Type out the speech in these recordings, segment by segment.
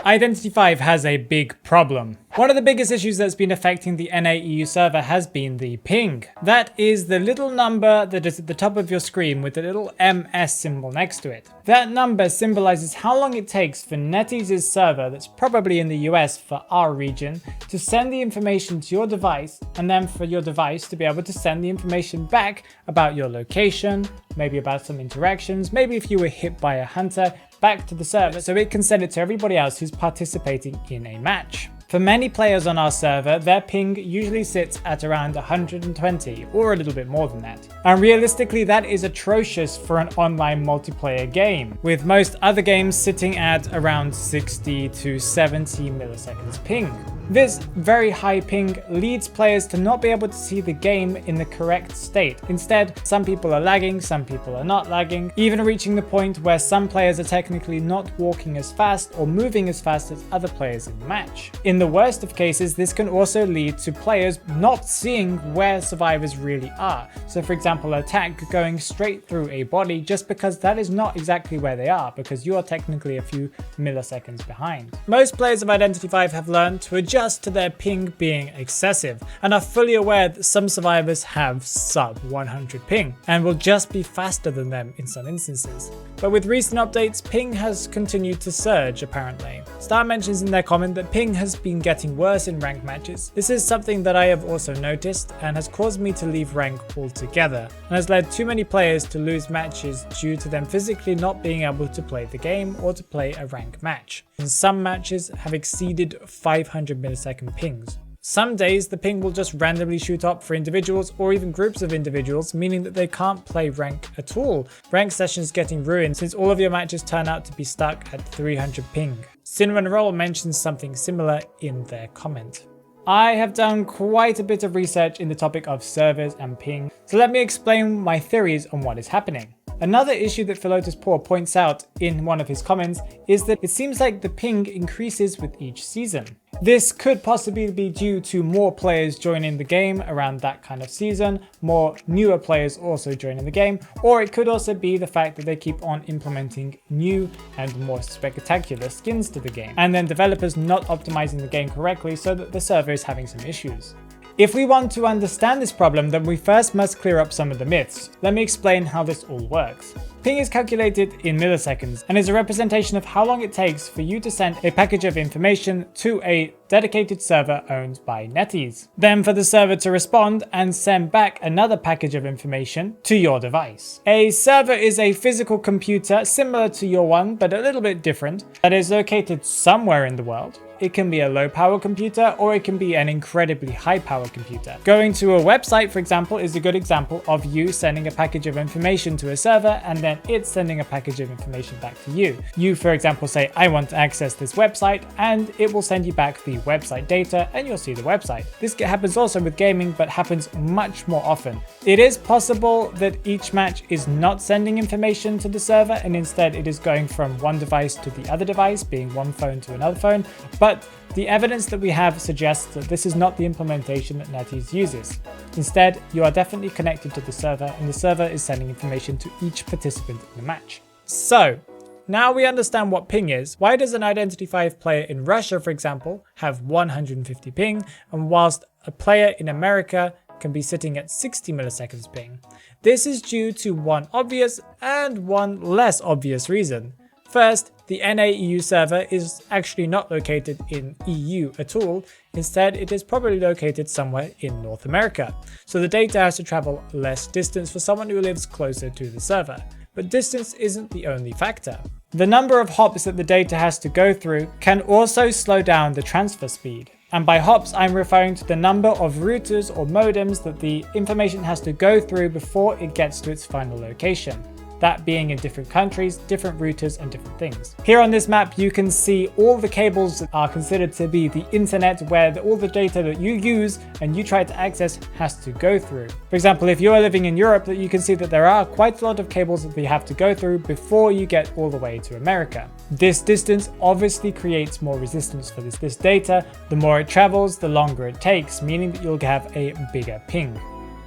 Identity 5 has a big problem. One of the biggest issues that's been affecting the NAEU server has been the ping. That is the little number that is at the top of your screen with the little MS symbol next to it. That number symbolizes how long it takes for Netease's server, that's probably in the US for our region, to send the information to your device, and then for your device to be able to send the information back about your location, maybe about some interactions, maybe if you were hit by a hunter, back to the server so it can send it to everybody else who's participating in a match. For many players on our server, their ping usually sits at around 120 or a little bit more than that. And realistically, that is atrocious for an online multiplayer game, with most other games sitting at around 60 to 70 milliseconds ping. This very high ping leads players to not be able to see the game in the correct state. Instead, some people are lagging, some people are not lagging, even reaching the point where some players are technically not walking as fast or moving as fast as other players in the match. In the worst of cases, this can also lead to players not seeing where survivors really are. So for example, an attack going straight through a body just because that is not exactly where they are, because you are technically a few milliseconds behind. Most players of Identity 5 have learned to adjust to their ping being excessive and are fully aware that some survivors have sub 100 ping and will just be faster than them in some instances. But with recent updates, ping has continued to surge apparently. Star mentions in their comment that ping has been getting worse in ranked matches. This is something that I have also noticed and has caused me to leave rank altogether, and has led too many players to lose matches due to them physically not being able to play the game or to play a rank match. And some matches have exceeded 500 millisecond pings. Some days the ping will just randomly shoot up for individuals or even groups of individuals, meaning that they can't play rank at all. Rank sessions getting ruined since all of your matches turn out to be stuck at 300 ping. Cinnamon Roll mentions something similar in their comment. I have done quite a bit of research in the topic of servers and ping, so let me explain my theories on what is happening. Another issue that Philotus Poor points out in one of his comments is that it seems like the ping increases with each season. This could possibly be due to more players joining the game around that kind of season, more newer players also joining the game, or it could also be the fact that they keep on implementing new and more spectacular skins to the game, and then developers not optimizing the game correctly so that the server is having some issues. If we want to understand this problem, then we first must clear up some of the myths. Let me explain how this all works. Ping is calculated in milliseconds and is a representation of how long it takes for you to send a package of information to a dedicated server owned by Netease. Then for the server to respond and send back another package of information to your device. A server is a physical computer similar to your one, but a little bit different, that is located somewhere in the world. It can be a low power computer or it can be an incredibly high power computer. Going to a website, for example, is a good example of you sending a package of information to a server and then it's sending a package of information back to you. You, for example, say, I want to access this website, and it will send you back the website data and you'll see the website. This happens also with gaming, but happens much more often. It is possible that each match is not sending information to the server and instead it is going from one device to the other device, being one phone to another phone, but the evidence that we have suggests that this is not the implementation that Netease uses. Instead, you are definitely connected to the server and the server is sending information to each participant in the match. So, now we understand what ping is. Why does an Identity 5 player in Russia, for example, have 150 ping, and whilst a player in America can be sitting at 60 milliseconds ping? This is due to one obvious and one less obvious reason. First, the NAEU server is actually not located in EU at all. Instead, it is probably located somewhere in North America. So the data has to travel less distance for someone who lives closer to the server. But distance isn't the only factor. The number of hops that the data has to go through can also slow down the transfer speed. And by hops, I'm referring to the number of routers or modems that the information has to go through before it gets to its final location. That being in different countries, different routers and different things. Here on this map you can see all the cables that are considered to be the internet, where all the data that you use and you try to access has to go through. For example, if you are living in Europe, you can see that there are quite a lot of cables that you have to go through before you get all the way to America. This distance obviously creates more resistance for this data. The more it travels, the longer it takes, meaning that you'll have a bigger ping.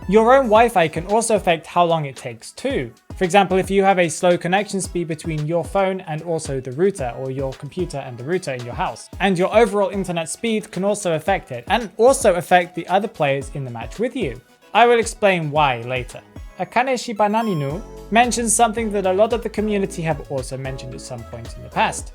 Your own Wi-Fi can also affect how long it takes too. For example, if you have a slow connection speed between your phone and also the router, or your computer and the router in your house, and your overall internet speed can also affect it, and also affect the other players in the match with you. I will explain why later. Akane Shibananinu mentions something that a lot of the community have also mentioned at some point in the past.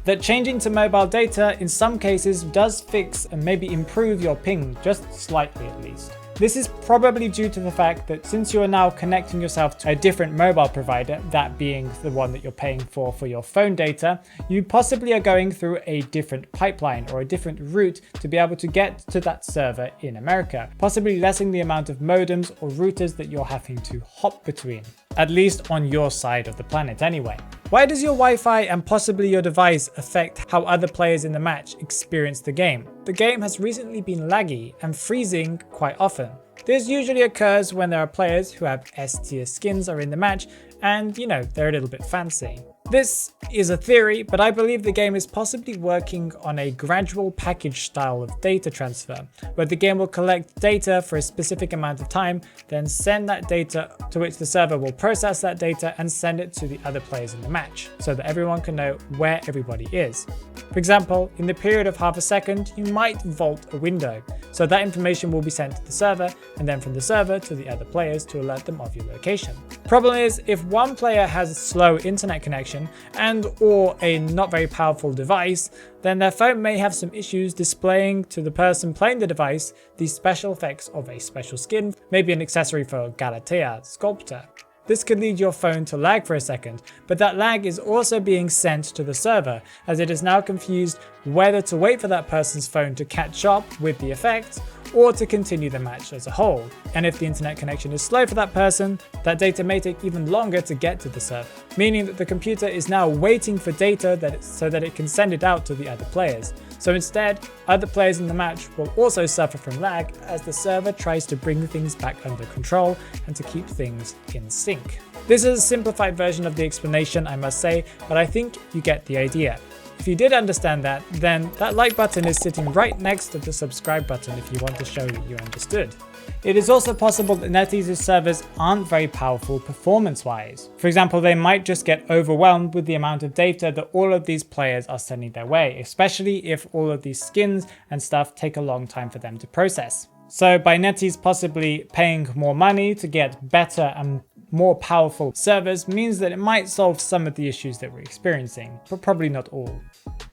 That changing to mobile data in some cases does fix and maybe improve your ping just slightly at least. This is probably due to the fact that since you are now connecting yourself to a different mobile provider, that being the one that you're paying for your phone data, you possibly are going through a different pipeline or a different route to be able to get to that server in America, possibly lessening the amount of modems or routers that you're having to hop between, at least on your side of the planet anyway. Why does your Wi-Fi and possibly your device affect how other players in the match experience the game? The game has recently been laggy and freezing quite often. This usually occurs when there are players who have S-tier skins are in the match and, they're a little bit fancy. This is a theory, but I believe the game is possibly working on a gradual package style of data transfer, where the game will collect data for a specific amount of time, then send that data to which the server will process that data and send it to the other players in the match, so that everyone can know where everybody is. For example, in the period of half a second, you might vault a window, so that information will be sent to the server, and then from the server to the other players to alert them of your location. Problem is, if one player has a slow internet connection and or a not very powerful device, then their phone may have some issues displaying to the person playing the device the special effects of a special skin, maybe an accessory for Galatea Sculptor. This could lead your phone to lag for a second, but that lag is also being sent to the server, as it is now confused whether to wait for that person's phone to catch up with the effects or to continue the match as a whole. And if the internet connection is slow for that person, that data may take even longer to get to the server, meaning that the computer is now waiting for data so that it can send it out to the other players. So instead, other players in the match will also suffer from lag as the server tries to bring things back under control and to keep things in sync. This is a simplified version of the explanation, I must say, but I think you get the idea. If you did understand that, then that like button is sitting right next to the subscribe button if you want to show that you understood. It is also possible that Netease's servers aren't very powerful performance-wise. For example, they might just get overwhelmed with the amount of data that all of these players are sending their way, especially if all of these skins and stuff take a long time for them to process. So by Netease possibly paying more money to get better and more powerful servers means that it might solve some of the issues that we're experiencing, but probably not all.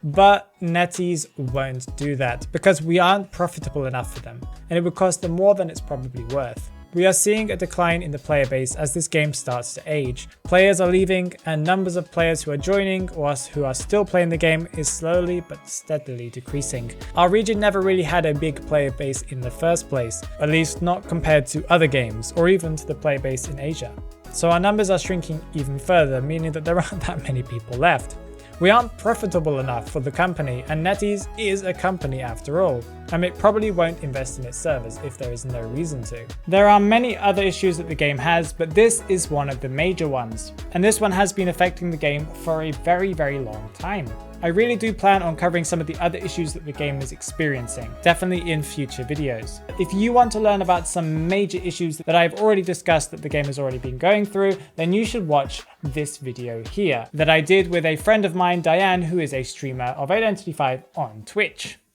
But Netease won't do that because we aren't profitable enough for them, and it would cost them more than it's probably worth. We are seeing a decline in the player base as this game starts to age. Players are leaving and numbers of players who are joining or who are still playing the game is slowly but steadily decreasing. Our region never really had a big player base in the first place, at least not compared to other games or even to the player base in Asia. So our numbers are shrinking even further, meaning that there aren't that many people left. We aren't profitable enough for the company, and Netease is a company after all, and it probably won't invest in its servers if there is no reason to. There are many other issues that the game has, but this is one of the major ones, and this one has been affecting the game for a very, very long time. I really do plan on covering some of the other issues that the game is experiencing, definitely in future videos. If you want to learn about some major issues that I've already discussed that the game has already been going through, then you should watch this video here that I did with a friend of mine, Diane, who is a streamer of Identity 5 on Twitch.